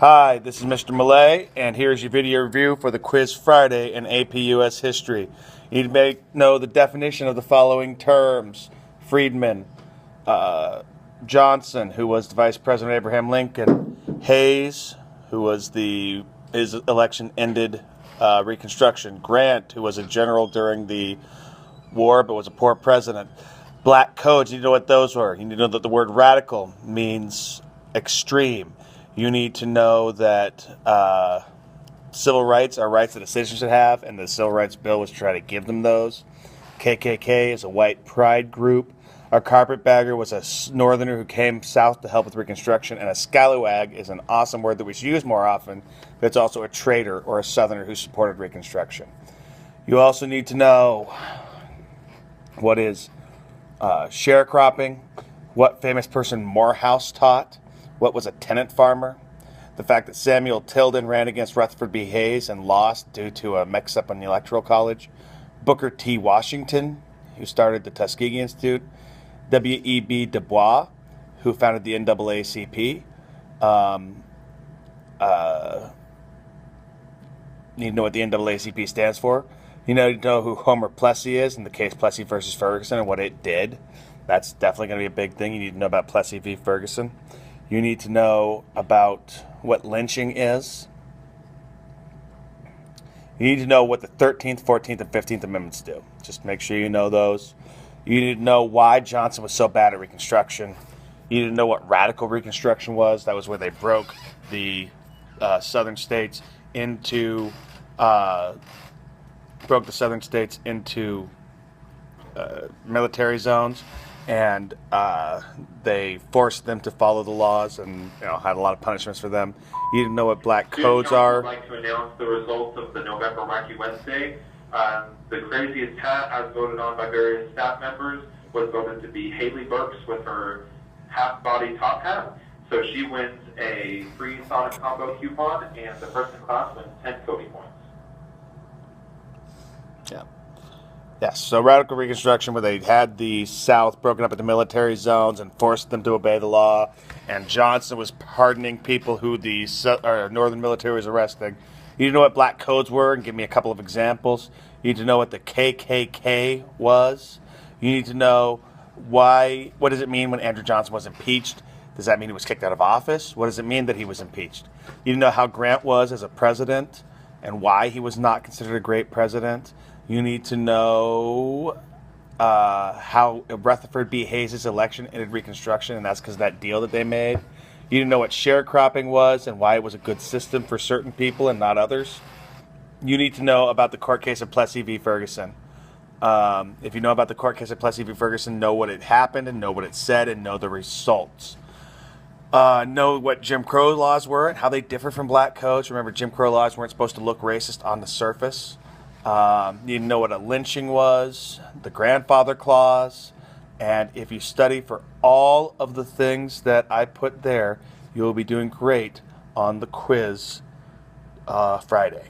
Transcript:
Hi, this is Mr. Millay, and here's your video review for the Quiz Friday in AP US History. You need to know the definition of the following terms. Friedman, Johnson, who was the Vice President Abraham Lincoln, Hayes, who was his election ended Reconstruction, Grant, who was a general during the war but was a poor president. Black codes, you need to know what those were. You need to know that the word radical means extreme. You need to know that civil rights are rights that a citizen should have, and the Civil Rights Bill was to try to give them those. KKK is a white pride group. A carpetbagger was a northerner who came south to help with Reconstruction, and a scallywag is an awesome word that we should use more often, but it's also a traitor or a southerner who supported Reconstruction. You also need to know what is sharecropping, what famous person Morehouse taught, what was a tenant farmer, the fact that Samuel Tilden ran against Rutherford B. Hayes and lost due to a mix-up in the Electoral College, Booker T. Washington, who started the Tuskegee Institute, W.E.B. Du Bois, who founded the NAACP. You need to know what the NAACP stands for. You need to know who Homer Plessy is in the case Plessy versus Ferguson and what it did. That's definitely going to be a big thing. You need to know about Plessy v. Ferguson. You need to know about what lynching is. You need to know what the 13th, 14th, and 15th Amendments do. Just make sure you know those. You need to know why Johnson was so bad at Reconstruction. You need to know what radical Reconstruction was. That was where they broke the southern states into military zones, and they forced them to follow the laws, and had a lot of punishments for them. You need to know what black codes are. I'd like to announce the results of the November Wacky Wednesday. The craziest hat, as voted on by various staff members, was voted to be Haley Burks with her half-body top hat. So she wins a free Sonic combo coupon, and the first in class wins 10 Cody points. Yeah. Yes, so radical Reconstruction, where they had the South broken up into military zones and forced them to obey the law, and Johnson was pardoning people who the Northern military was arresting. You need to know what black codes were and give me a couple of examples. You need to know what the KKK was. You need to know what does it mean when Andrew Johnson was impeached? Does that mean he was kicked out of office? What does it mean that he was impeached? You need to know how Grant was as a president and why he was not considered a great president. You need to know how Rutherford B. Hayes' election ended Reconstruction, and that's because of that deal that they made. You need to know what sharecropping was and why it was a good system for certain people and not others. You need to know about the court case of Plessy v. Ferguson. If you know about the court case of Plessy v. Ferguson, know what it happened and know what it said and know the results. Know what Jim Crow laws were and how they differ from black codes. Remember, Jim Crow laws weren't supposed to look racist on the surface. You need to know what a lynching was, the grandfather clause, and if you study for all of the things that I put there, you'll be doing great on the quiz Friday.